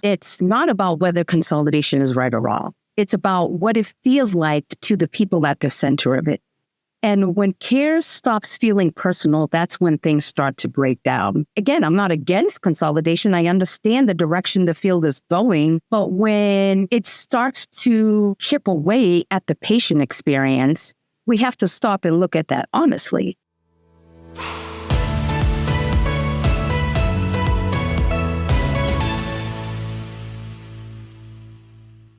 It's not about whether consolidation is right or wrong. It's about what it feels like to the people at the center of it. And when care stops feeling personal, that's when things start to break down. Again, I'm not against consolidation. I understand the direction the field is going, but when it starts to chip away at the patient experience, we have to stop and look at that honestly.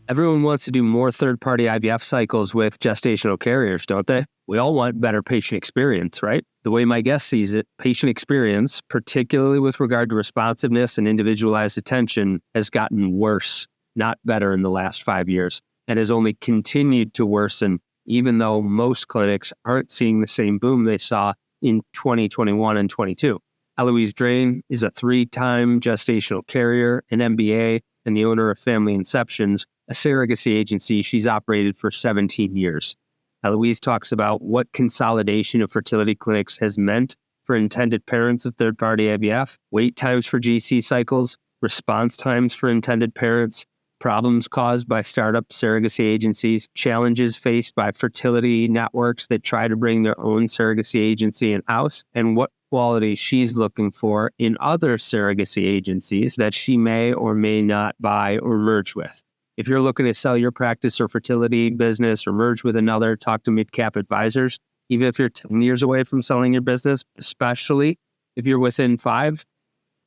Everyone wants to do more third-party IVF cycles with gestational carriers, don't they? We all want better patient experience, right? The way my guest sees it, patient experience, particularly with regard to responsiveness and individualized attention, has gotten worse, not better in the last 5 years, and has only continued to worsen, even though most clinics aren't seeing the same boom they saw in 2021 and 22. Eloise Drane is a 3-time gestational carrier, an MBA, and the owner of Family Inceptions, a surrogacy agency she's operated for 17 years. Eloise talks about what consolidation of fertility clinics has meant for intended parents of third-party IVF, wait times for GC cycles, response times for intended parents, problems caused by startup surrogacy agencies, challenges faced by fertility networks that try to bring their own surrogacy agency in-house, and what qualities she's looking for in other surrogacy agencies that she may or may not buy or merge with. If you're looking to sell your practice or fertility business or merge with another, talk to mid-cap advisors. Even if you're 10 years away from selling your business, especially if you're within 5,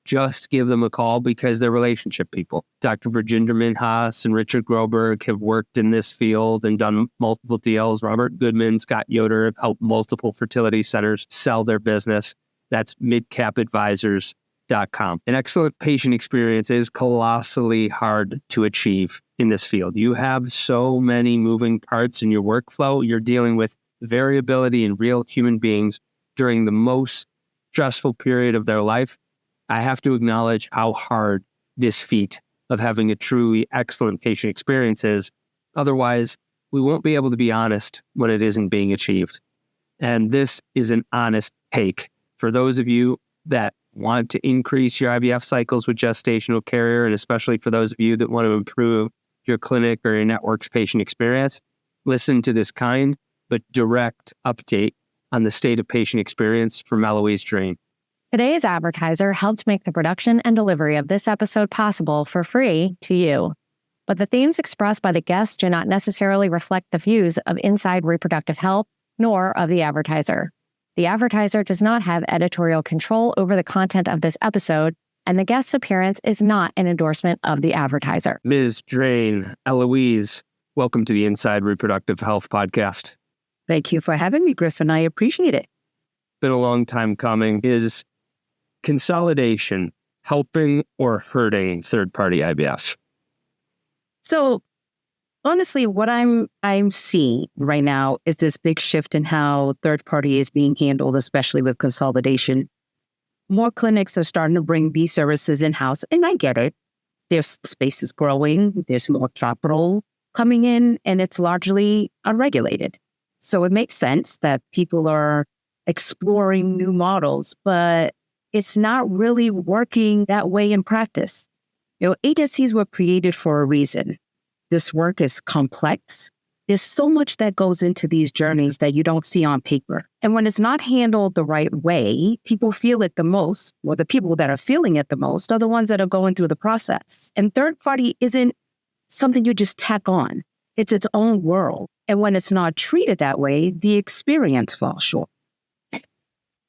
just give them a call because they're relationship people. Dr. Virginder Minhas and Richard Groberg have worked in this field and done multiple deals. Robert Goodman, Scott Yoder have helped multiple fertility centers sell their business. That's midcapadvisors.com. An excellent patient experience is colossally hard to achieve in this field. You have so many moving parts in your workflow. You're dealing with variability in real human beings during the most stressful period of their life. I have to acknowledge how hard this feat of having a truly excellent patient experience is. Otherwise, we won't be able to be honest when it isn't being achieved. And this is an honest take. For those of you that want to increase your IVF cycles with gestational carrier, and especially for those of you that want to improve your clinic or your network's patient experience, listen to this kind but direct update on the state of patient experience from Eloise Drane. Today's advertiser helped make the production and delivery of this episode possible for free to you. But the themes expressed by the guests do not necessarily reflect the views of Inside Reproductive Health, nor of the advertiser. The advertiser does not have editorial control over the content of this episode, and the guest's appearance is not an endorsement of the advertiser. Ms. Drane, Eloise, welcome to the Inside Reproductive Health podcast. Thank you for having me, Griffin. I appreciate it. Been a long time coming. Is consolidation helping or hurting third-party IVF? So honestly, what I'm seeing right now is this big shift in how third party is being handled, especially with consolidation. More clinics are starting to bring these services in-house, and I get it. Their space is growing, there's more capital coming in, and it's largely unregulated. So it makes sense that people are exploring new models, but it's not really working that way in practice. Agencies were created for a reason. This work is complex. There's so much that goes into these journeys that you don't see on paper. And when it's not handled the right way, people feel it the most, or the people that are feeling it the most are the ones that are going through the process. And third party isn't something you just tack on. It's its own world. And when it's not treated that way, the experience falls short.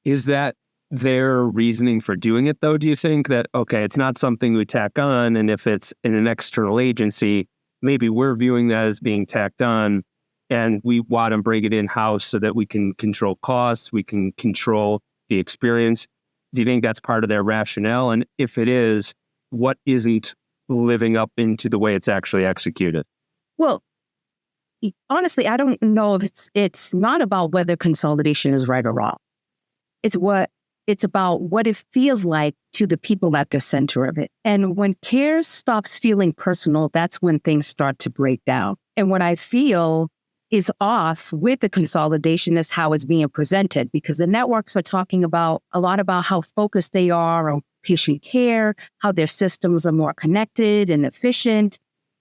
Is that their reasoning for doing it, though? Do you think that, okay, it's not something we tack on, and if it's in an external agency, maybe we're viewing that as being tacked on, and we want to bring it in-house so that we can control costs, we can control the experience? Do you think that's part of their rationale? And if it is, what isn't living up into the way it's actually executed? Well, honestly, I don't know if it's not about whether consolidation is right or wrong. It's about what it feels like to the people at the center of it. And when care stops feeling personal, that's when things start to break down. And what I feel is off with the consolidation is how it's being presented, because the networks are talking about a lot about how focused they are on patient care, how their systems are more connected and efficient.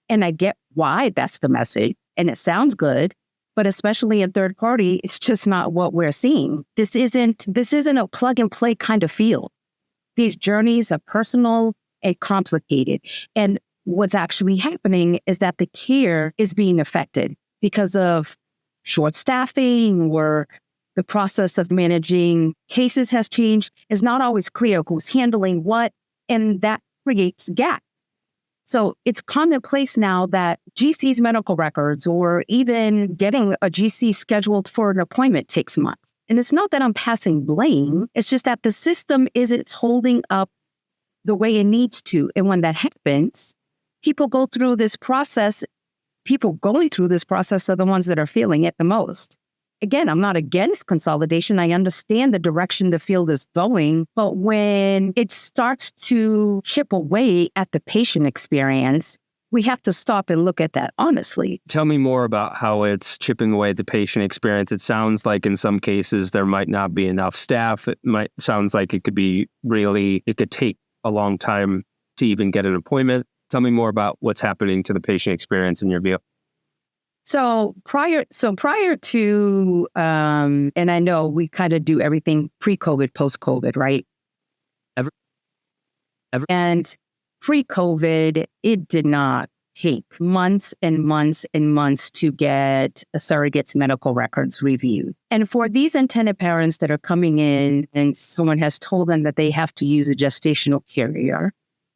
And I get why that's the message, and it sounds good, but especially in third party, it's just not what we're seeing. This isn't a plug and play kind of field. These journeys are personal and complicated. And what's actually happening is that the care is being affected because of short staffing, or the process of managing cases has changed. It's not always clear who's handling what, and that creates gap. So it's commonplace now that GC's medical records, or even getting a GC scheduled for an appointment, takes months. And it's not that I'm passing blame. It's just that the system isn't holding up the way it needs to. And when that happens, people going through this process are the ones that are feeling it the most. Again, I'm not against consolidation. I understand the direction the field is going, but when it starts to chip away at the patient experience, we have to stop and look at that honestly. Tell me more about how it's chipping away at the patient experience. It sounds like in some cases there might not be enough staff. Sounds like it could take a long time to even get an appointment. Tell me more about what's happening to the patient experience in your view. So prior to, and I know we kind of do everything pre-COVID, post-COVID, right? And pre-COVID, it did not take months and months and months to get a surrogate's medical records reviewed. And for these intended parents that are coming in and someone has told them that they have to use a gestational carrier,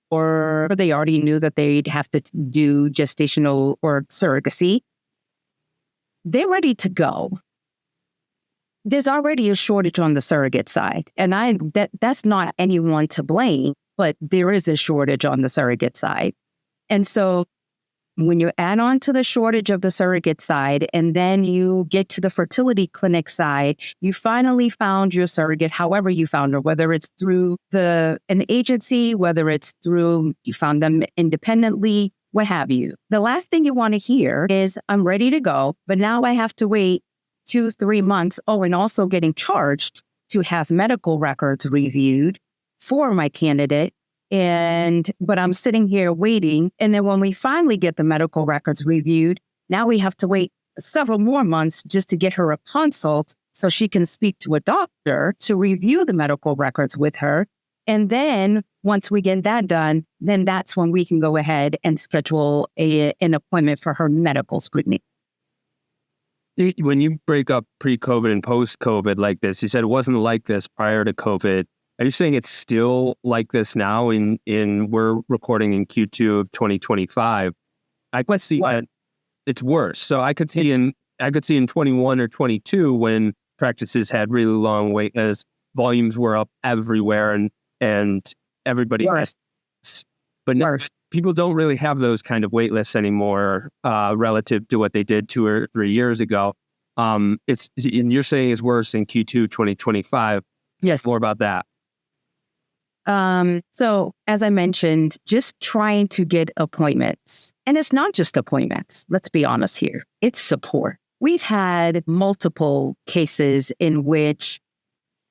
or they already knew that they'd have to do gestational or surrogacy, they're ready to go. There's already a shortage on the surrogate side. And that's not anyone to blame, but there is a shortage on the surrogate side. And so when you add on to the shortage of the surrogate side, and then you get to the fertility clinic side, you finally found your surrogate, however you found her, whether it's through an agency, whether it's through, you found them independently, what have you. The last thing you want to hear is, I'm ready to go, but now I have to wait 2-3 months. Oh, and also getting charged to have medical records reviewed for my candidate. But I'm sitting here waiting. And then when we finally get the medical records reviewed, now we have to wait several more months just to get her a consult so she can speak to a doctor to review the medical records with her. And then once we get that done, then that's when we can go ahead and schedule an appointment for her medical scrutiny. When you break up pre-COVID and post-COVID like this, you said it wasn't like this prior to COVID. Are you saying it's still like this now? We're recording in Q2 of 2025. I could see that it's worse. So I could see in 21 or 22 when practices had really long wait as volumes were up everywhere and everybody. Worse. But now, people don't really have those kind of wait lists anymore relative to what they did 2 or 3 years ago. And you're saying it's worse in Q2 2025. Yes. More about that. So as I mentioned, just trying to get appointments. And it's not just appointments. Let's be honest here. It's support. We've had multiple cases in which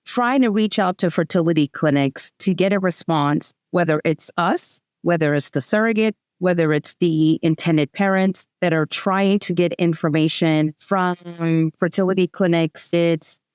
trying to reach out to fertility clinics to get a response, whether it's us, whether it's the surrogate, whether it's the intended parents that are trying to get information from fertility clinics,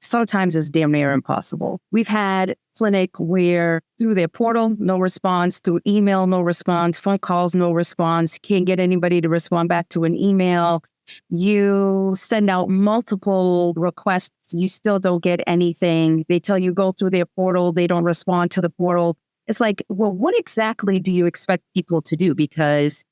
sometimes it's damn near impossible. We've had clinic where through their portal, no response, through email, no response, phone calls, no response, can't get anybody to respond back to an email. You send out multiple requests, you still don't get anything. They tell you go through their portal, they don't respond to the portal. It's like, well, what exactly do you expect people to do? Because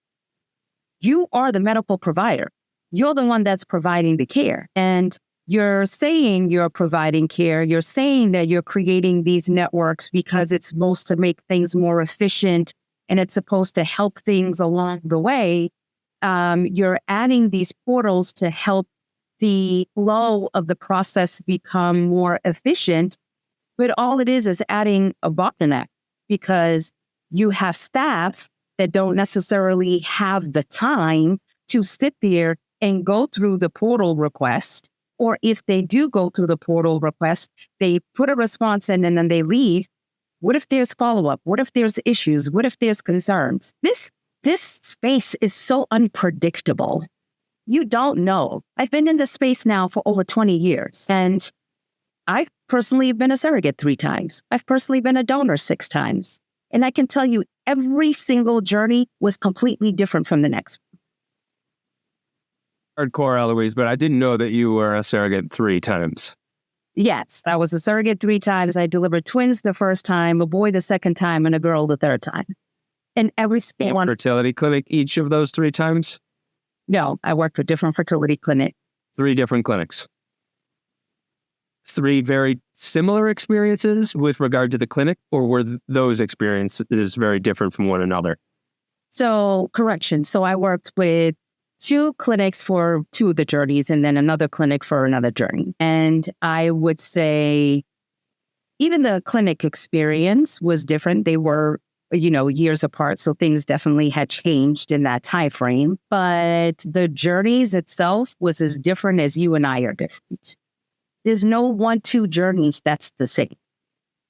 you are the medical provider. You're the one that's providing the care. And you're saying you're providing care. You're saying that you're creating these networks because it's supposed to make things more efficient and it's supposed to help things along the way. You're adding these portals to help the flow of the process become more efficient. But all it is adding a bottleneck because you have staff that don't necessarily have the time to sit there and go through the portal request, or if they do go through the portal request, they put a response in and then they leave. What if there's follow-up? What if there's issues? What if there's concerns? This space is so unpredictable. You don't know. I've been in this space now for over 20 years, and I've personally been a surrogate 3 times. I've personally been a donor 6 times. And I can tell you every single journey was completely different from the next. Hardcore, Eloise, but I didn't know that you were a surrogate 3 times. Yes, I was a surrogate 3 times. I delivered twins the first time, a boy the second time, and a girl the third time. And every one fertility clinic each of those 3 times? No, I worked with different fertility clinics. 3 different clinics. 3 very similar experiences with regard to the clinic, or were those experiences very different from one another? So, correction. So I worked with 2 clinics for 2 of the journeys and then another clinic for another journey. And I would say even the clinic experience was different. They were, years apart. So things definitely had changed in that time frame. But the journeys itself was as different as you and I are different. There's no 1-2 journeys that's the same.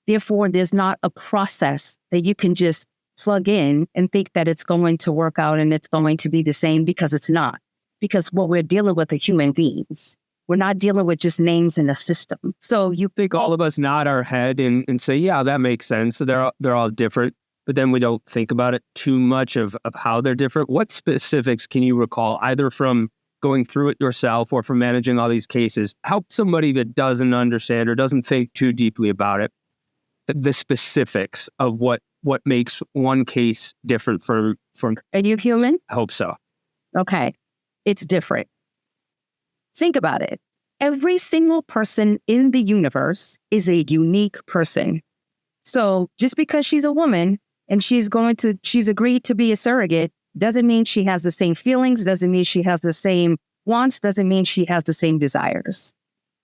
Therefore, there's not a process that you can just plug in and think that it's going to work out and it's going to be the same, because it's not. Because what we're dealing with are human beings. We're not dealing with just names in a system. So you think all of us nod our head and say, yeah, that makes sense. So they're all different, but then we don't think about it too much of how they're different. What specifics can you recall, either from going through it yourself or from managing all these cases, help somebody that doesn't understand or doesn't think too deeply about it, the specifics of what makes one case different from... Are you human? I hope so. Okay. It's different. Think about it. Every single person in the universe is a unique person. So just because she's a woman and she's agreed to be a surrogate doesn't mean she has the same feelings, doesn't mean she has the same wants, doesn't mean she has the same desires.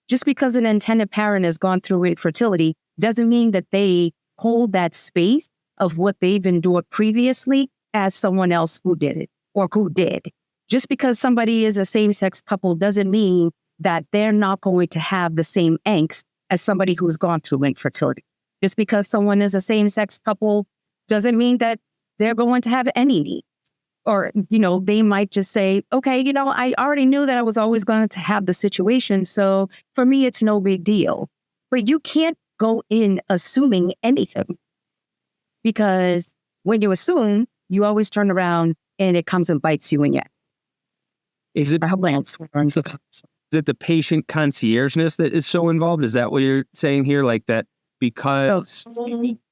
Just because an intended parent has gone through infertility doesn't mean that they hold that space of what they've endured previously as someone else who did it or who did. Just because somebody is a same-sex couple doesn't mean that they're not going to have the same angst as somebody who's gone through infertility. Just because someone is a same-sex couple doesn't mean that they're going to have any need. Or, they might just say, okay, I already knew that I was always going to have the situation. So for me, it's no big deal. But you can't go in assuming anything, because when you assume, you always turn around and it comes and bites you in the ass. Is it the patient conciergeness that is so involved? Is that what you're saying here? Like that because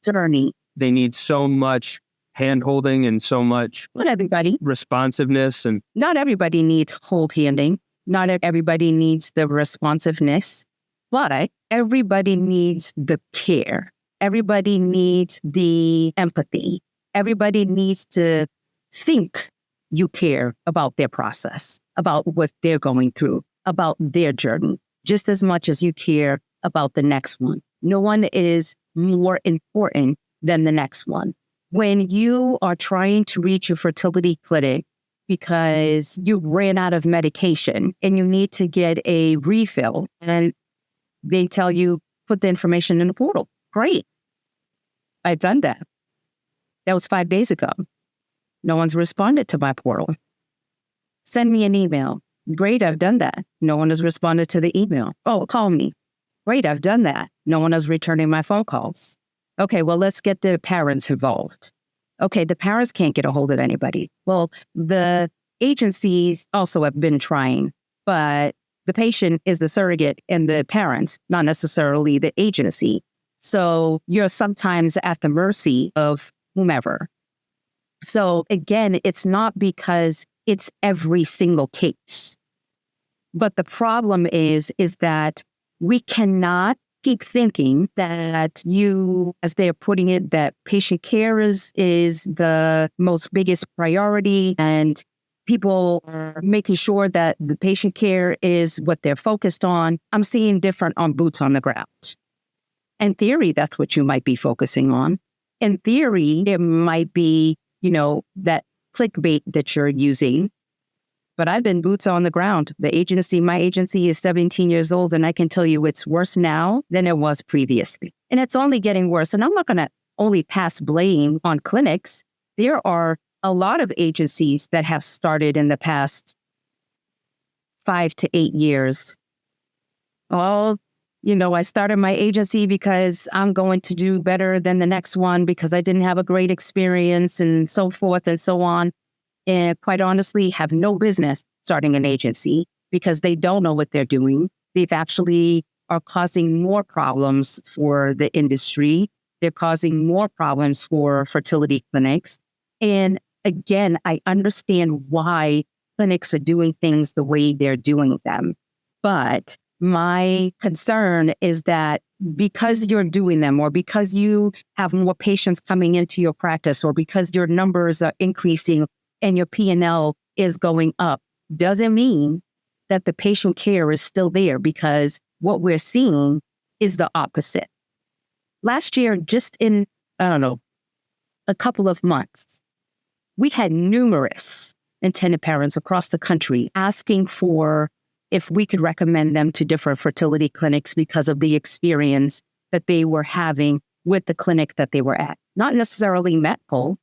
journey, they need so much hand-holding and so much not everybody responsiveness, and not everybody needs hold-handing. Not everybody needs the responsiveness, but everybody needs the care. Everybody needs the empathy. Everybody needs to think you care about their process, about what they're going through, about their journey, just as much as you care about the next one. No one is more important than the next one. When you are trying to reach a fertility clinic because you ran out of medication and you need to get a refill, and they tell you, put the information in the portal. Great. I've done that. That was 5 days ago. No one's responded to my portal. Send me an email. Great, I've done that. No one has responded to the email. Oh, call me. Great, I've done that. No one is returning my phone calls. Okay, well, let's get the parents involved. Okay, the parents can't get a hold of anybody. Well, the agencies also have been trying, but the patient is the surrogate and the parents, not necessarily the agency. So you're sometimes at the mercy of whomever. So again, it's not because it's every single case. But the problem is that we cannot keep thinking that as they're putting it, that patient care is the most biggest priority, and people are making sure that the patient care is what they're focused on. I'm seeing different on boots on the ground. In theory, that's what you might be focusing on. In theory, it might be, that clickbait that you're using but I've been boots on the ground. My agency is 17 years old, and I can tell you it's worse now than it was previously. And it's only getting worse. And I'm not going to only pass blame on clinics. There are a lot of agencies that have started in the past 5 to 8 years. Well, I started my agency because I'm going to do better than the next one because I didn't have a great experience and so forth and so on. And quite honestly, have no business starting an agency because they don't know what they're doing. They've actually are causing more problems for the industry. They're causing more problems for fertility clinics. And again, I understand why clinics are doing things the way they're doing them. But my concern is that because you're doing them, or because you have more patients coming into your practice, or because your numbers are increasing and your P&L is going up, doesn't mean that the patient care is still there, because what we're seeing is the opposite. Last year, just in, a couple of months, we had numerous intended parents across the country asking for if we could recommend them to different fertility clinics because of the experience that they were having with the clinic that they were at. Not necessarily medical,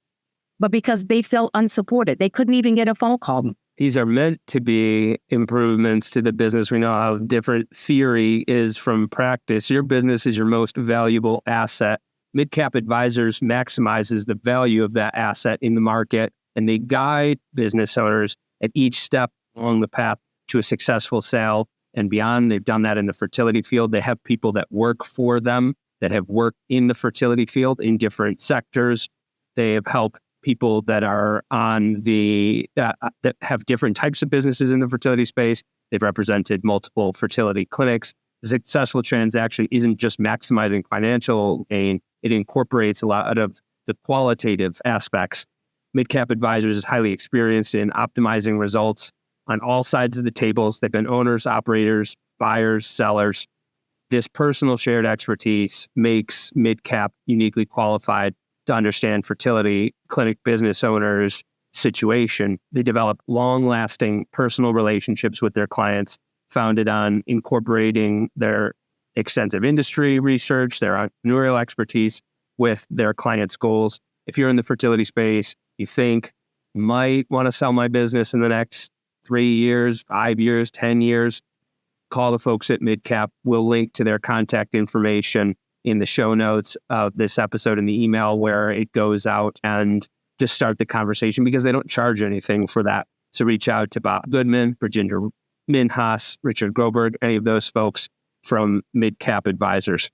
but because they felt unsupported. They couldn't even get a phone call. These are meant to be improvements to the business. We know how different theory is from practice. Your business is your most valuable asset. Midcap Advisors maximizes the value of that asset in the market, and they guide business owners at each step along the path to a successful sale and beyond. They've done that in the fertility field. They have people that work for them that have worked in the fertility field in different sectors. They have helped people that are on that have different types of businesses in the fertility space. They've represented multiple fertility clinics. The successful transaction isn't just maximizing financial gain. It incorporates a lot of the qualitative aspects. Midcap Advisors is highly experienced in optimizing results on all sides of the tables. They've been owners, operators, buyers, sellers. This personal shared expertise makes Midcap uniquely qualified to understand fertility clinic business owners' situation. They develop long-lasting personal relationships with their clients, founded on incorporating their extensive industry research, their entrepreneurial expertise with their clients' goals. If you're in the fertility space, you think, might want to sell my business in the next 3 years, 5 years, 10 years, call the folks at Midcap. We'll link to their contact information in the show notes of this episode in the email where it goes out, and just start the conversation because they don't charge anything for that. So reach out to Bob Goodman, Virginia Minhas, Richard Groberg, any of those folks from Midcap Advisors.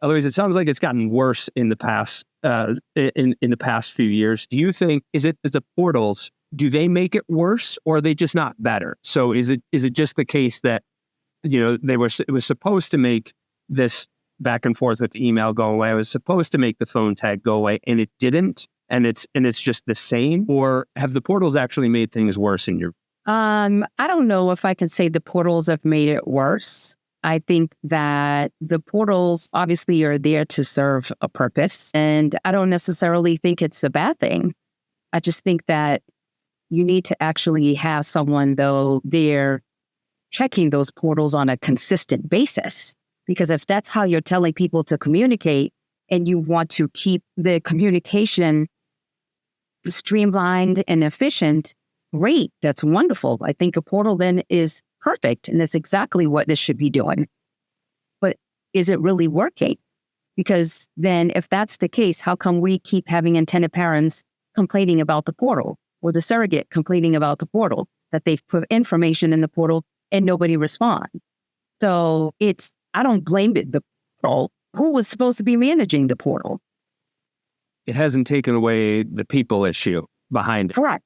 Eloise, it sounds like it's gotten worse in the past in the past few years. Do you think, is it that the portals, do they make it worse, or are they just not better? So is it just the case that, it was supposed to make this back and forth with the email go away? It was supposed to make the phone tag go away, and it didn't, and it's just the same? Or have the portals actually made things worse in your? I don't know if I can say the portals have made it worse. I think that the portals obviously are there to serve a purpose, and I don't necessarily think it's a bad thing. I just think that you need to actually have someone, though, there checking those portals on a consistent basis. Because if that's how you're telling people to communicate, and you want to keep the communication streamlined and efficient, great, that's wonderful. I think a portal then is perfect, and that's exactly what this should be doing. But is it really working? Because then if that's the case, how come we keep having intended parents complaining about the portal, or the surrogate complaining about the portal, that they've put information in the portal and nobody responds? So I don't blame the portal. Who was supposed to be managing the portal? It hasn't taken away the people issue behind it. Correct.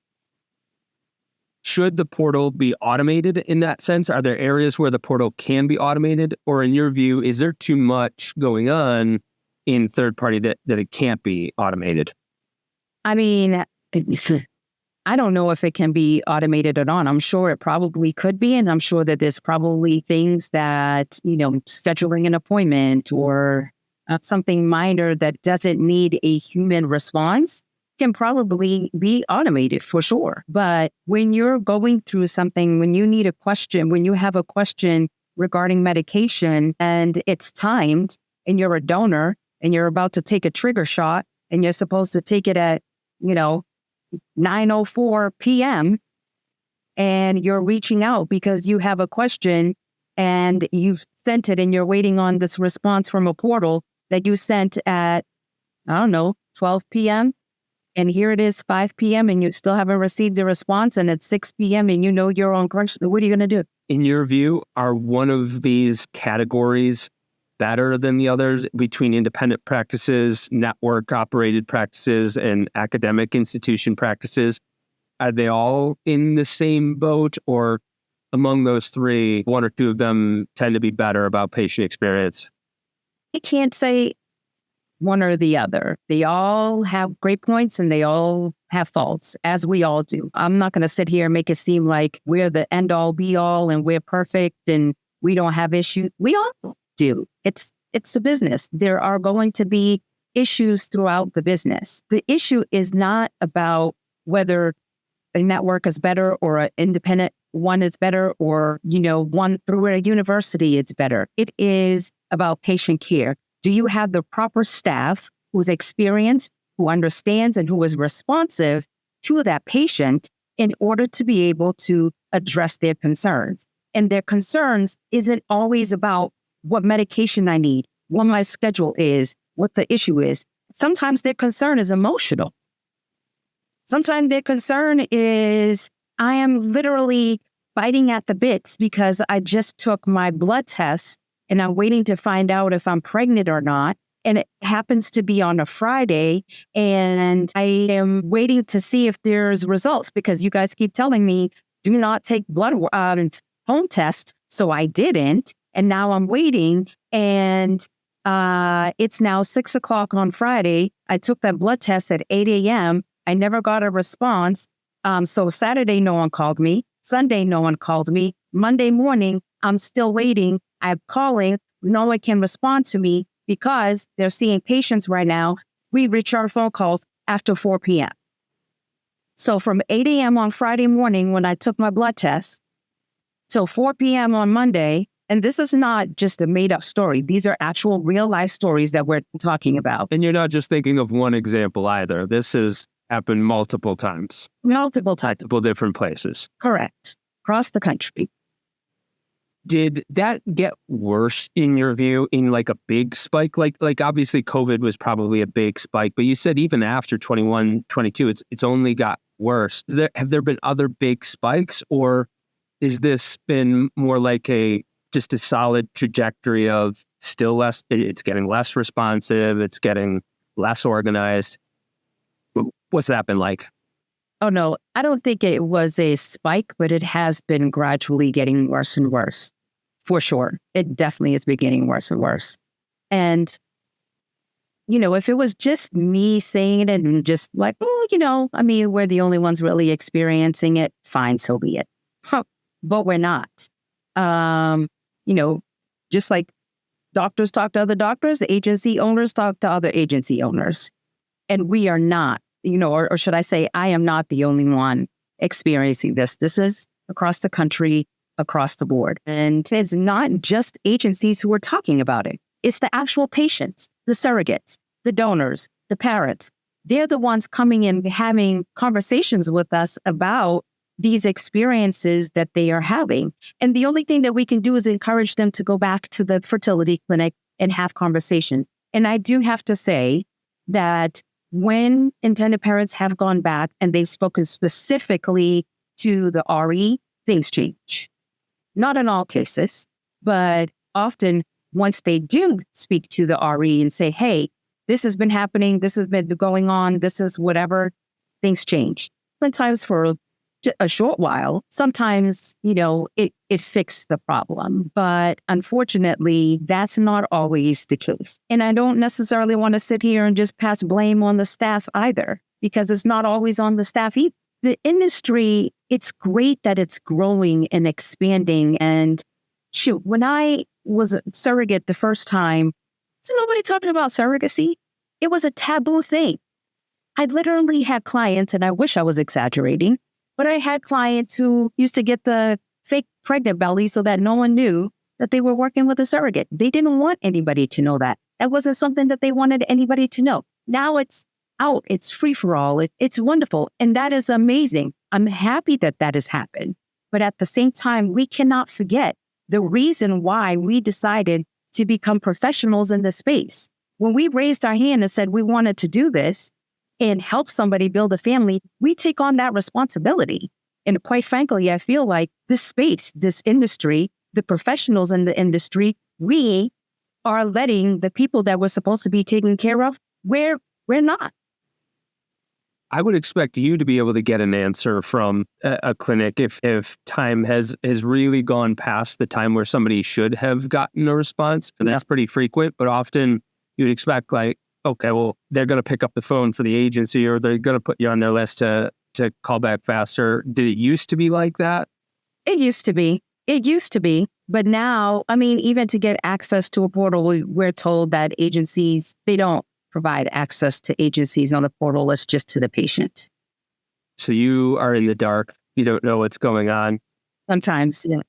Should the portal be automated in that sense? Are there areas where the portal can be automated? Or in your view, is there too much going on in third party that it can't be automated? I mean, I don't know if it can be automated or not. I'm sure it probably could be. And I'm sure that there's probably things that, scheduling an appointment or something minor that doesn't need a human response can probably be automated for sure. But when you're going through something, when you need a question, when you have a question regarding medication and it's timed and you're a donor and you're about to take a trigger shot and you're supposed to take it at, 9:04 p.m. and you're reaching out because you have a question and you've sent it and you're waiting on this response from a portal that you sent at, 12 p.m. And here it is 5 p.m. and you still haven't received a response and it's 6 p.m. and you're on crunch. What are you going to do? In your view, are one of these categories better than the others between independent practices, network operated practices, and academic institution practices? Are they all in the same boat, or among those three, one or two of them tend to be better about patient experience? I can't say one or the other. They all have great points and they all have faults, as we all do. I'm not going to sit here and make it seem like we're the end all be all and we're perfect and we don't have issues. We all do. It's the business. There are going to be issues throughout the business. The issue is not about whether a network is better or an independent one is better or, one through a university it's better. It is about patient care. Do you have the proper staff who's experienced, who understands, and who is responsive to that patient in order to be able to address their concerns? And their concerns isn't always about what medication I need, what my schedule is, what the issue is. Sometimes their concern is emotional. Sometimes their concern is, I am literally biting at the bits because I just took my blood test and I'm waiting to find out if I'm pregnant or not. And it happens to be on a Friday. And I am waiting to see if there's results because you guys keep telling me, do not take blood home test. So I didn't. And now I'm waiting. And it's now 6 o'clock on Friday. I took that blood test at 8 a.m. I never got a response. So Saturday, no one called me. Sunday, no one called me. Monday morning, I'm still waiting. I'm calling. No one can respond to me because they're seeing patients right now. We reach our phone calls after 4 p.m. So from 8 a.m. on Friday morning when I took my blood test till 4 p.m. on Monday, and this is not just a made-up story. These are actual real-life stories that we're talking about. And you're not just thinking of one example either. This has happened multiple times. Multiple times. Multiple different places. Correct. Across the country. Did that get worse in your view in like a big spike? Like obviously COVID was probably a big spike, but you said even after 21, 22, it's only got worse. Have there been other big spikes, or is this been more like just a solid trajectory of still less, it's getting less responsive, it's getting less organized? What's that been like? Oh, no, I don't think it was a spike, but it has been gradually getting worse and worse, for sure. It definitely is getting worse and worse. And, if it was just me saying it and just like, we're the only ones really experiencing it, fine, so be it. But we're not. Just like doctors talk to other doctors, agency owners talk to other agency owners. And we are not. Or should I say, I am not the only one experiencing this. This is across the country, across the board. And it's not just agencies who are talking about it. It's the actual patients, the surrogates, the donors, the parents. They're the ones coming in, having conversations with us about these experiences that they are having. And the only thing that we can do is encourage them to go back to the fertility clinic and have conversations. And I do have to say that when intended parents have gone back and they've spoken specifically to the RE, things change. Not in all cases, but often once they do speak to the RE and say, hey, this has been happening, this has been going on, this is whatever, things change. Sometimes for a short while, sometimes, it fixed the problem. But unfortunately, that's not always the case. And I don't necessarily want to sit here and just pass blame on the staff either, because it's not always on the staff either. The industry, it's great that it's growing and expanding. And shoot, when I was a surrogate the first time, was nobody talking about surrogacy? It was a taboo thing. I literally had clients, and I wish I was exaggerating, but I had clients who used to get the fake pregnant belly so that no one knew that they were working with a surrogate. They didn't want anybody to know that. That wasn't something that they wanted anybody to know. Now it's out. It's free for all. It's wonderful. And that is amazing. I'm happy that that has happened. But at the same time, we cannot forget the reason why we decided to become professionals in this space. When we raised our hand and said we wanted to do this and help somebody build a family, we take on that responsibility. And quite frankly, I feel like this space, this industry, the professionals in the industry, we are letting the people that we're supposed to be taking care of, we're not. I would expect you to be able to get an answer from a clinic if time has really gone past the time where somebody should have gotten a response. And that's pretty frequent, but often you'd expect like, okay, well, they're going to pick up the phone for the agency or they're going to put you on their list to call back faster. Did it used to be like that? It used to be. It used to be. But now, I mean, even to get access to a portal, we're told that agencies, they don't provide access to agencies on the portal. It's just to the patient. So you are in the dark. You don't know what's going on. Sometimes, yeah.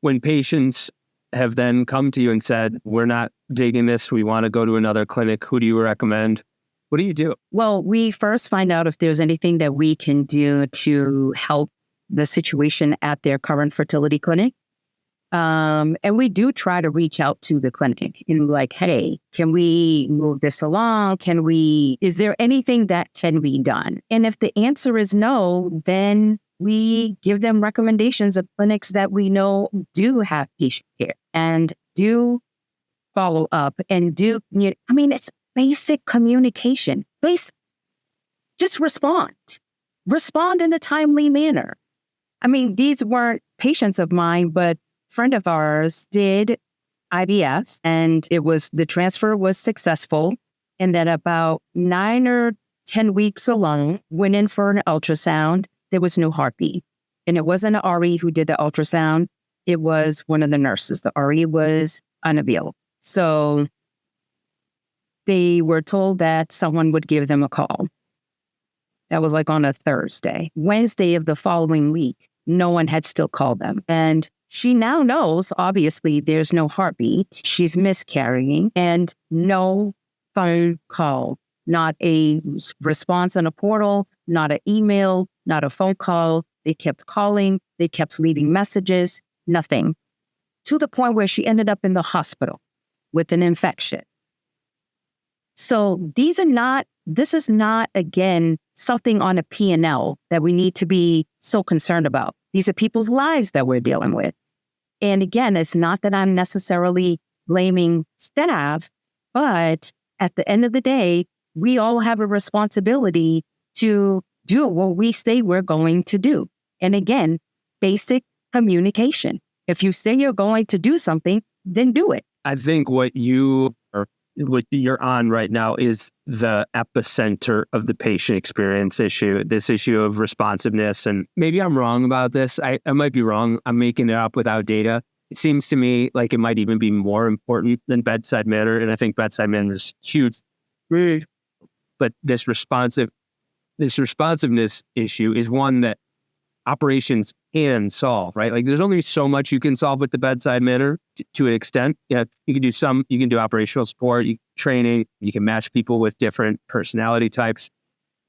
When patients have then come to you and said, we're not digging this, we want to go to another clinic, who do you recommend? What do you do? Well, we first find out if there's anything that we can do to help the situation at their current fertility clinic. And we do try to reach out to the clinic and like, hey, can we move this along? Is there anything that can be done? And if the answer is no, then we give them recommendations of clinics that we know do have patient care and do follow up and it's basic communication. Just respond in a timely manner. I mean, these weren't patients of mine, but friend of ours did IVF and the transfer was successful. And then about 9 or 10 weeks along, went in for an ultrasound. There was no heartbeat. And it wasn't an RE who did the ultrasound. It was one of the nurses. The RE was unavailable. So they were told that someone would give them a call. That was like on a Thursday. Wednesday of the following week, no one had still called them. And she now knows, obviously, there's no heartbeat. She's miscarrying and no phone call, not a response on a portal, not an email, not a phone call. They kept calling. They kept leaving messages, nothing. To the point where she ended up in the hospital with an infection. So this is not, again, something on a P&L that we need to be so concerned about. These are people's lives that we're dealing with. And again, it's not that I'm necessarily blaming staff, but at the end of the day, we all have a responsibility to do what we say we're going to do. And again, basic communication. If you say you're going to do something, then do it. I think what you're on right now is the epicenter of the patient experience issue, this issue of responsiveness. And maybe I'm wrong about this. I might be wrong. I'm making it up without data. It seems to me like it might even be more important than bedside manner. And I think bedside manner is huge. But this responsiveness issue is one that operations can solve, right? Like there's only so much you can solve with the bedside manner to an extent. Yeah, you can do operational support, training, you can match people with different personality types.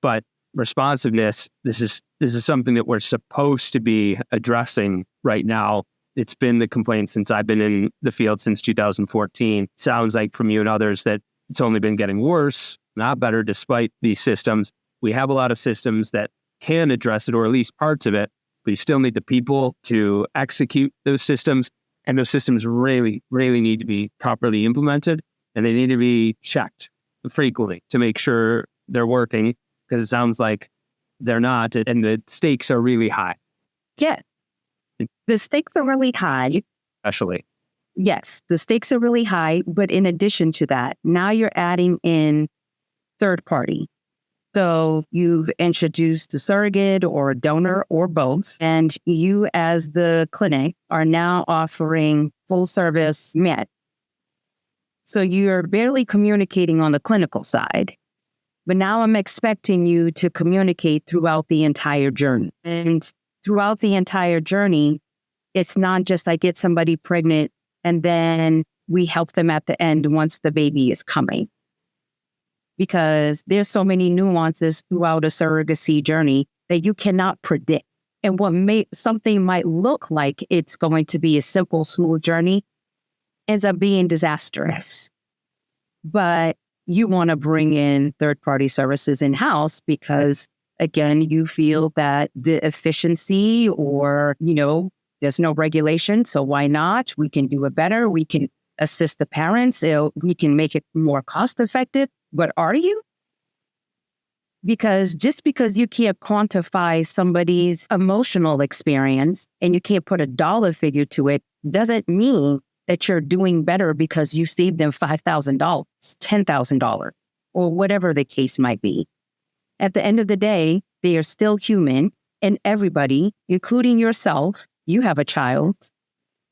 But responsiveness, this is something that we're supposed to be addressing right now. It's been the complaint since I've been in the field since 2014. Sounds like from you and others that it's only been getting worse, not better, despite these systems. We have a lot of systems that can address it, or at least parts of it, but you still need the people to execute those systems. And those systems really, really need to be properly implemented, and they need to be checked frequently to make sure they're working, because it sounds like they're not, and the stakes are really high. Yeah. The stakes are really high. Especially. Yes, the stakes are really high. But in addition to that, now you're adding in third party. So you've introduced a surrogate or a donor or both, and you as the clinic are now offering full service med. So you're barely communicating on the clinical side. But now I'm expecting you to communicate throughout the entire journey. And throughout the entire journey, it's not just I get somebody pregnant and then we help them at the end once the baby is coming. Because there's so many nuances throughout a surrogacy journey that you cannot predict. And what something might look like it's going to be a simple, smooth journey ends up being disastrous. But you want to bring in third-party services in-house because, again, you feel that the efficiency or, there's no regulation, so why not? We can do it better. We can assist the parents. We can make it more cost-effective. But are you? Because just because you can't quantify somebody's emotional experience and you can't put a dollar figure to it, doesn't mean that you're doing better because you saved them $5,000, $10,000, or whatever the case might be. At the end of the day, they are still human, and everybody, including yourself, you have a child.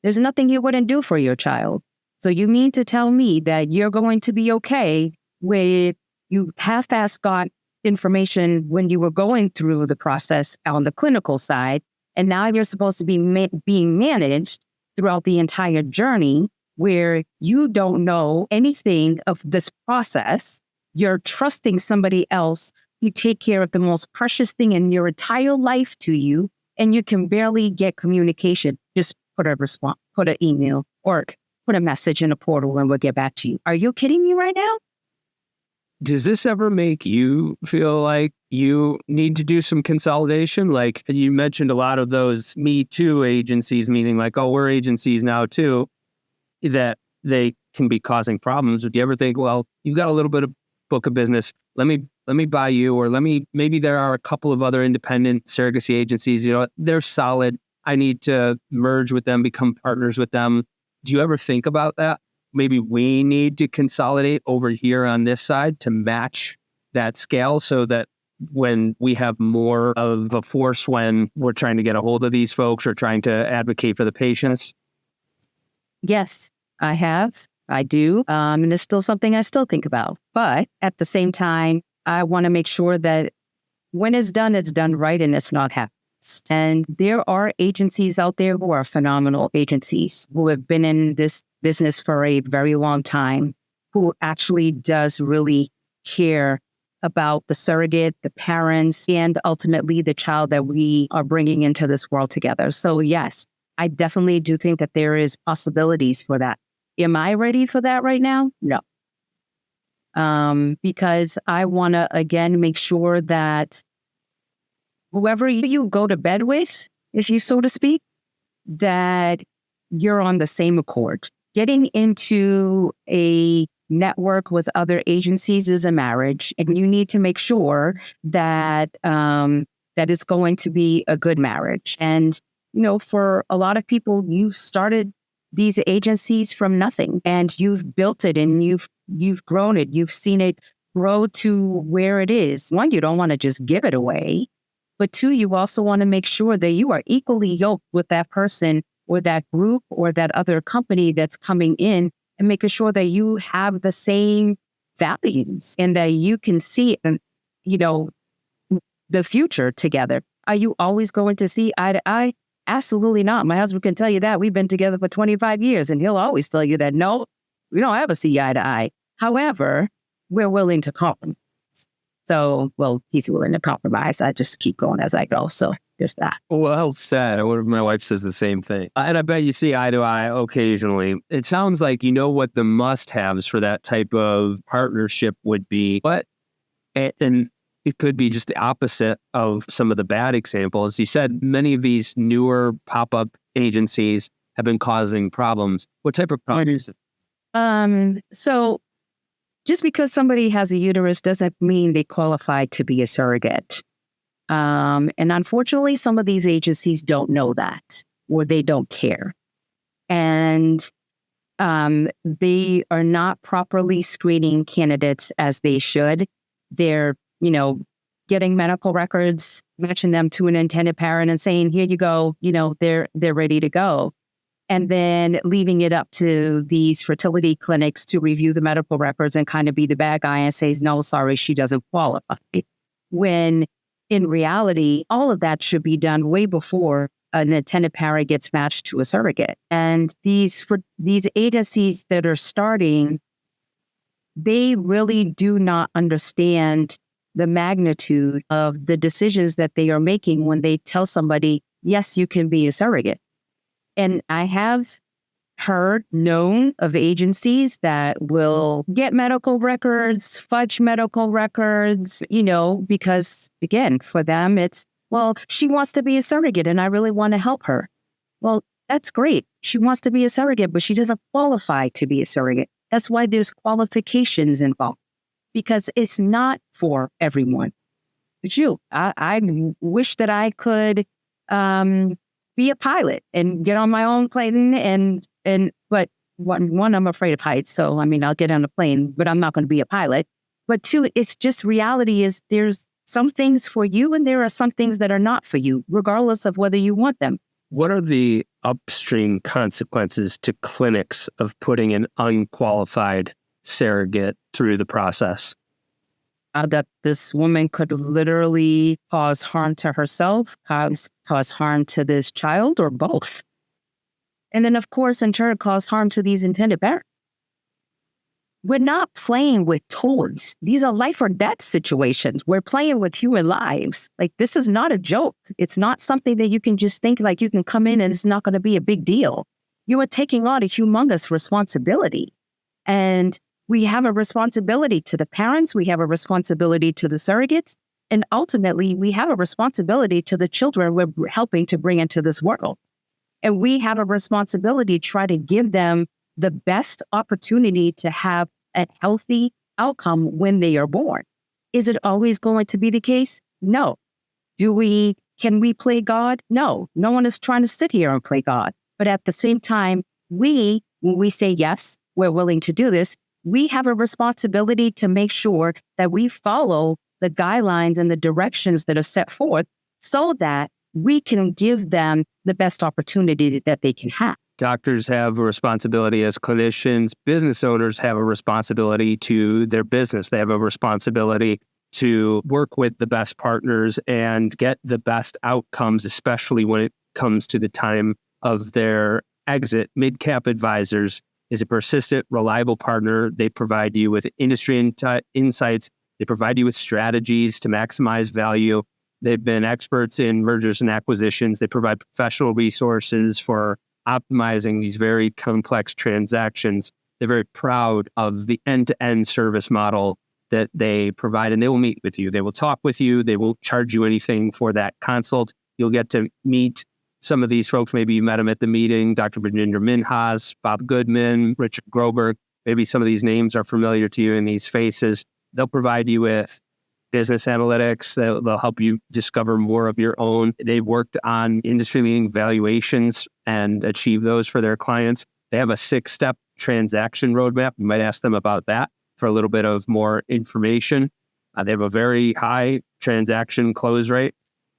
There's nothing you wouldn't do for your child. So you mean to tell me that you're going to be okay with you half-assed got information when you were going through the process on the clinical side, and now you're supposed to be being managed throughout the entire journey where you don't know anything of this process. You're trusting somebody else who take care of the most precious thing in your entire life to you, and you can barely get communication. Just put a response, put an email, or put a message in a portal and we'll get back to you. Are you kidding me right now? Does this ever make you feel like you need to do some consolidation? Like you mentioned a lot of those Me Too agencies, meaning like, oh, we're agencies now too, that they can be causing problems. Would you ever think, well, you've got a little bit of book of business. Let me buy you, or maybe there are a couple of other independent surrogacy agencies, they're solid. I need to merge with them, become partners with them. Do you ever think about that? Maybe we need to consolidate over here on this side to match that scale so that when we have more of a force when we're trying to get a hold of these folks or trying to advocate for the patients? Yes, I have. I do. And it's still something I still think about. But at the same time, I want to make sure that when it's done right and it's not happening. And there are agencies out there who are phenomenal agencies who have been in this business for a very long time, who actually does really care about the surrogate, the parents, and ultimately the child that we are bringing into this world together. So yes, I definitely do think that there is possibilities for that. Am I ready for that right now? No. Because I want to, again, make sure that whoever you go to bed with, if you so to speak, that you're on the same accord. Getting into a network with other agencies is a marriage, and you need to make sure that that it's going to be a good marriage. And for a lot of people, you started these agencies from nothing, and you've built it, and you've grown it. You've seen it grow to where it is. One, you don't want to just give it away, but two, you also want to make sure that you are equally yoked with that person or that group or that other company that's coming in, and making sure that you have the same values and that you can see, the future together. Are you always going to see eye to eye? Absolutely not. My husband can tell you that. We've been together for 25 years, and he'll always tell you that, no, we don't ever see eye to eye. However, we're willing to compromise. So, he's willing to compromise. I just keep going as I go. So just that. Well said. My wife says the same thing. And I bet you see eye to eye occasionally. It sounds like you know what the must-haves for that type of partnership would be. But, and it could be just the opposite of some of the bad examples. You said many of these newer pop-up agencies have been causing problems. What type of problems? So just because somebody has a uterus doesn't mean they qualify to be a surrogate. And unfortunately, some of these agencies don't know that, or they don't care. And they are not properly screening candidates as they should. They're, getting medical records, matching them to an intended parent and saying, here you go, they're ready to go. and then leaving it up to these fertility clinics to review the medical records and kind of be the bad guy and say, no, sorry, she doesn't qualify. When in reality, all of that should be done way before an intended parent gets matched to a surrogate. And these agencies that are starting, they really do not understand the magnitude of the decisions that they are making when they tell somebody, yes, you can be a surrogate. And I have known of agencies that will get medical records, fudge medical records, because again, for them, it's, well, she wants to be a surrogate and I really want to help her. Well, that's great. She wants to be a surrogate, but she doesn't qualify to be a surrogate. That's why there's qualifications involved, because it's not for everyone. But I wish that I could be a pilot and get on my own plane but one, I'm afraid of heights. So, I'll get on a plane, but I'm not going to be a pilot. But two, it's just reality is there's some things for you and there are some things that are not for you, regardless of whether you want them. What are the upstream consequences to clinics of putting an unqualified surrogate through the process? That this woman could literally cause harm to herself, cause harm to this child, or both. And then, of course, in turn, cause harm to these intended parents. We're not playing with toys. These are life or death situations. We're playing with human lives. Like, this is not a joke. It's not something that you can just think like you can come in and it's not going to be a big deal. You are taking on a humongous responsibility. And we have a responsibility to the parents. We have a responsibility to the surrogates. And ultimately, we have a responsibility to the children we're helping to bring into this world. And we have a responsibility to try to give them the best opportunity to have a healthy outcome when they are born. Is it always going to be the case? No. Can we play God? No. No one is trying to sit here and play God. But at the same time, when we say, yes, we're willing to do this, we have a responsibility to make sure that we follow the guidelines and the directions that are set forth so that we can give them the best opportunity that they can have. Doctors have a responsibility as clinicians. Business owners have a responsibility to their business. They have a responsibility to work with the best partners and get the best outcomes, especially when it comes to the time of their exit. Midcap Advisors is a persistent, reliable partner. They provide you with industry insights. They provide you with strategies to maximize value. They've been experts in mergers and acquisitions. They provide professional resources for optimizing these very complex transactions. They're very proud of the end-to-end service model that they provide, and they will meet with you. They will talk with you. They won't charge you anything for that consult. You'll get to meet some of these folks. Maybe you met them at the meeting, Dr. Virginia Minhas, Bob Goodman, Richard Groberg. Maybe some of these names are familiar to you in these faces. They'll provide you with business analytics. They'll help you discover more of your own. They've worked on industry-leading valuations and achieve those for their clients. They have a 6-step transaction roadmap. You might ask them about that for a little bit of more information. They have a very high transaction close rate.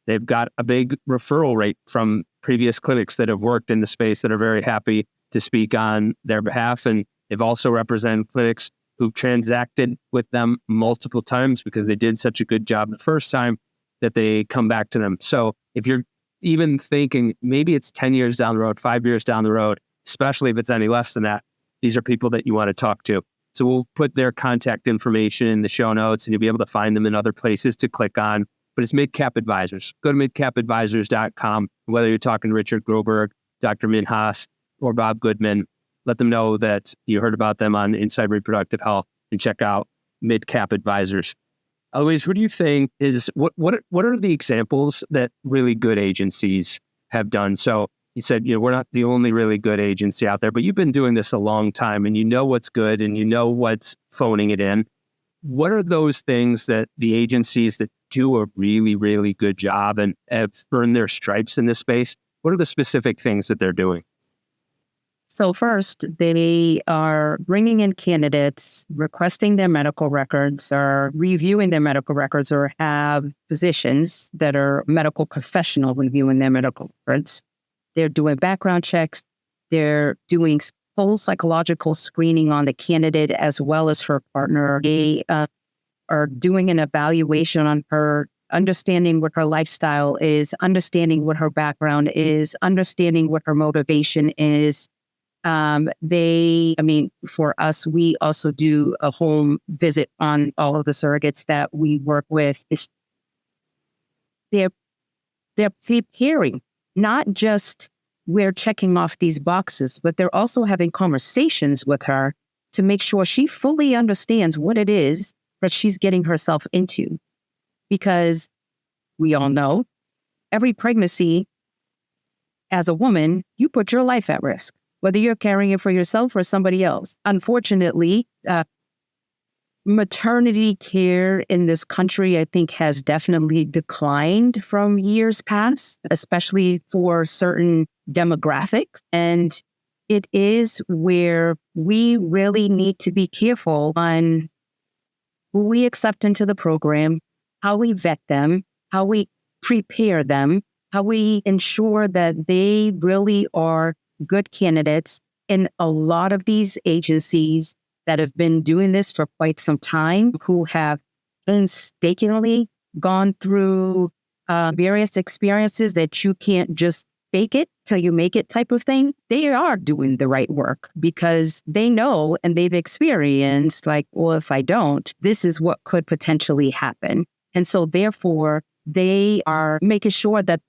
They've got a big referral rate from previous clinics that have worked in the space that are very happy to speak on their behalf. And they've also represented clinics who've transacted with them multiple times because they did such a good job the first time that they come back to them. So if you're even thinking maybe it's 10 years down the road, 5 years down the road, especially if it's any less than that, these are people that you want to talk to. So we'll put their contact information in the show notes and you'll be able to find them in other places to click on. But it's Midcap Advisors. Go to midcapadvisors.com. Whether you're talking to Richard Groberg, Dr. Minhas, or Bob Goodman, let them know that you heard about them on Inside Reproductive Health and check out Midcap Advisors. Eloise, what do you think is, what are the examples that really good agencies have done? So you said, we're not the only really good agency out there, but you've been doing this a long time and you know what's good and you know what's phoning it in. What are those things that the agencies that do a really, really good job and have earned their stripes in this space, what are the specific things that they're doing? So first, they are bringing in candidates, requesting their medical records, or reviewing their medical records, or have physicians that are medical professional reviewing their medical records. They're doing background checks. They're doing full psychological screening on the candidate as well as her partner. They are doing an evaluation on her, understanding what her lifestyle is, understanding what her background is, understanding what her motivation is. For us, we also do a home visit on all of the surrogates that we work with. They're preparing, not just we're checking off these boxes, but they're also having conversations with her to make sure she fully understands what it is that she's getting herself into. Because we all know every pregnancy as a woman, you put your life at risk, whether you're carrying it for yourself or somebody else. Unfortunately, maternity care in this country, I think, has definitely declined from years past, especially for certain demographics. And it is where we really need to be careful on who we accept into the program, how we vet them, how we prepare them, how we ensure that they really are good candidates. In a lot of these agencies that have been doing this for quite some time, who have painstakingly gone through various experiences that you can't just fake it till you make it type of thing, they are doing the right work because they know and they've experienced, like, well, if I don't, this is what could potentially happen. And so therefore, they are making sure that,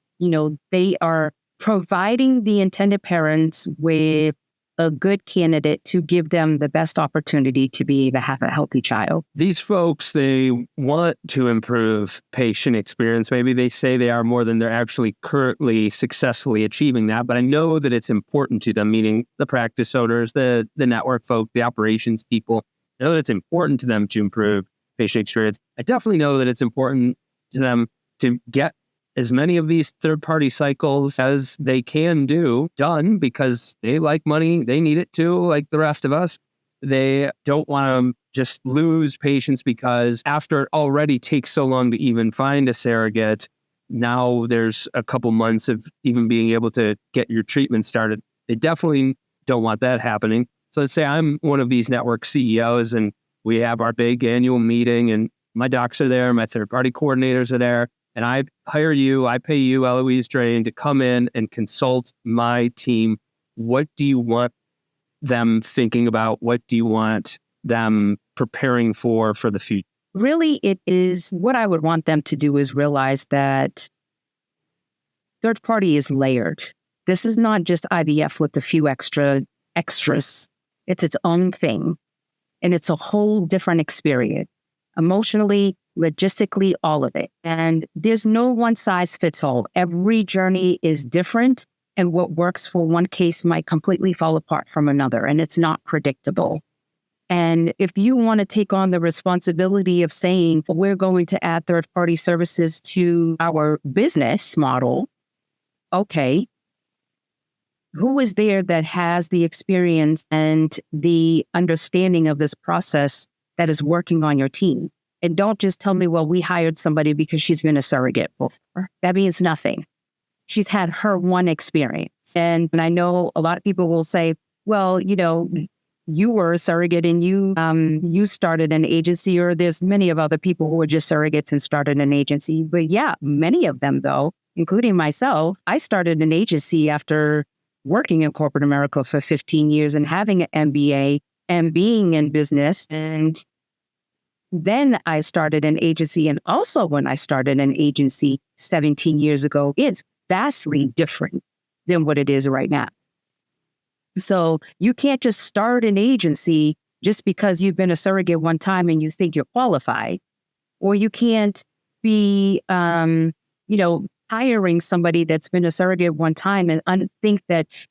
they are providing the intended parents with a good candidate to give them the best opportunity to be able to have a healthy child. These folks, they want to improve patient experience. Maybe they say they are more than they're actually currently successfully achieving that. But I know that it's important to them, meaning the practice owners, the network folk, the operations people. I know that it's important to them to improve patient experience. I definitely know that it's important to them to get as many of these third-party cycles as they can do done because they like money. They need it too, like the rest of us. They don't want to just lose patients because after it already takes so long to even find a surrogate, now there's a couple months of even being able to get your treatment started. They definitely don't want that happening. So let's say I'm one of these network CEOs and we have our big annual meeting and my docs are there, my third-party coordinators are there. And I hire you, I pay you, Eloise Drane, to come in and consult my team. What do you want them thinking about? What do you want them preparing for the future? Really, it is what I would want them to do is realize that third party is layered. This is not just IVF with a few extras. It's its own thing. And it's a whole different experience. Emotionally, logistically, all of it. And there's no one size fits all. Every journey is different. And what works for one case might completely fall apart from another. And it's not predictable. And if you want to take on the responsibility of saying, we're going to add third-party services to our business model, okay, who is there that has the experience and the understanding of this process that is working on your team? And don't just tell me, well, we hired somebody because she's been a surrogate before. That means nothing. She's had her one experience. And I know a lot of people will say, well, you were a surrogate and you started an agency, or there's many of other people who are just surrogates and started an agency. But yeah, many of them, though, including myself, I started an agency after working in corporate America for 15 years and having an MBA and being in business. And then I started an agency. And also when I started an agency 17 years ago, it's vastly different than what it is right now. So you can't just start an agency just because you've been a surrogate one time and you think you're qualified, or you can't be, hiring somebody that's been a surrogate one time and think that,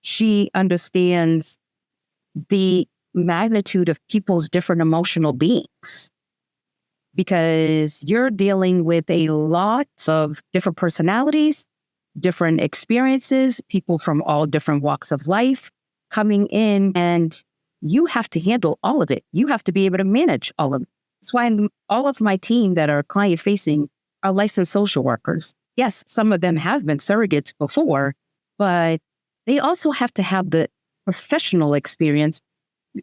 she understands the magnitude of people's different emotional beings, because you're dealing with a lot of different personalities, different experiences, people from all different walks of life coming in, and you have to handle all of it. You have to be able to manage all of it. That's why all of my team that are client facing are licensed social workers. Yes, some of them have been surrogates before, but they also have to have the professional experience.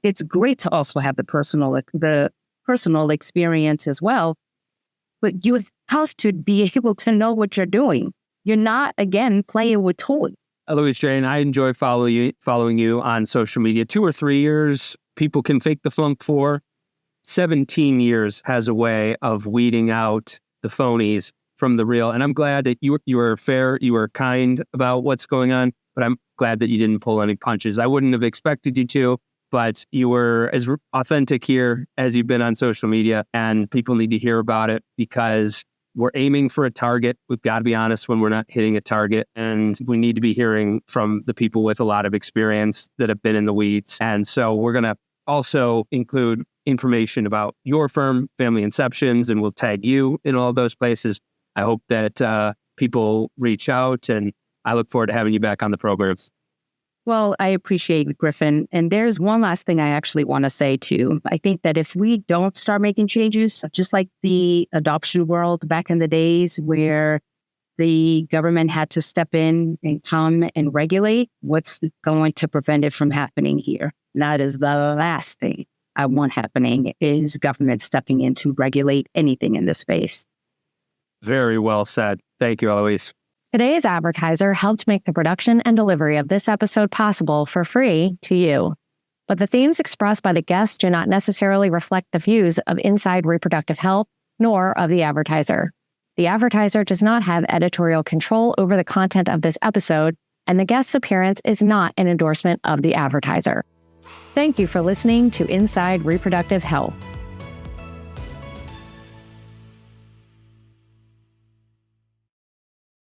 It's great to also have the personal experience as well, but you have to be able to know what you're doing. You're not, again, playing with toys. Eloise Drane, I enjoy following you on social media. 2 or 3 years, people can fake the funk for. 17 years has a way of weeding out the phonies from the real. And I'm glad that you were fair, you were kind about what's going on, but I'm glad that you didn't pull any punches. I wouldn't have expected you to, but you were as authentic here as you've been on social media, and people need to hear about it because we're aiming for a target. We've got to be honest when we're not hitting a target, and we need to be hearing from the people with a lot of experience that have been in the weeds. And so we're going to also include information about your firm, Family Inceptions, and we'll tag you in all those places. I hope that people reach out, and I look forward to having you back on the programs. Well, I appreciate it, Griffin. And there's one last thing I actually want to say too. I think that if we don't start making changes, just like the adoption world back in the days where the government had to step in and come and regulate, what's going to prevent it from happening here? And that is the last thing I want happening, is government stepping in to regulate anything in this space. Very well said. Thank you, Eloise. Today's advertiser helped make the production and delivery of this episode possible for free to you. But the themes expressed by the guests do not necessarily reflect the views of Inside Reproductive Health, nor of the advertiser. The advertiser does not have editorial control over the content of this episode, and the guest's appearance is not an endorsement of the advertiser. Thank you for listening to Inside Reproductive Health.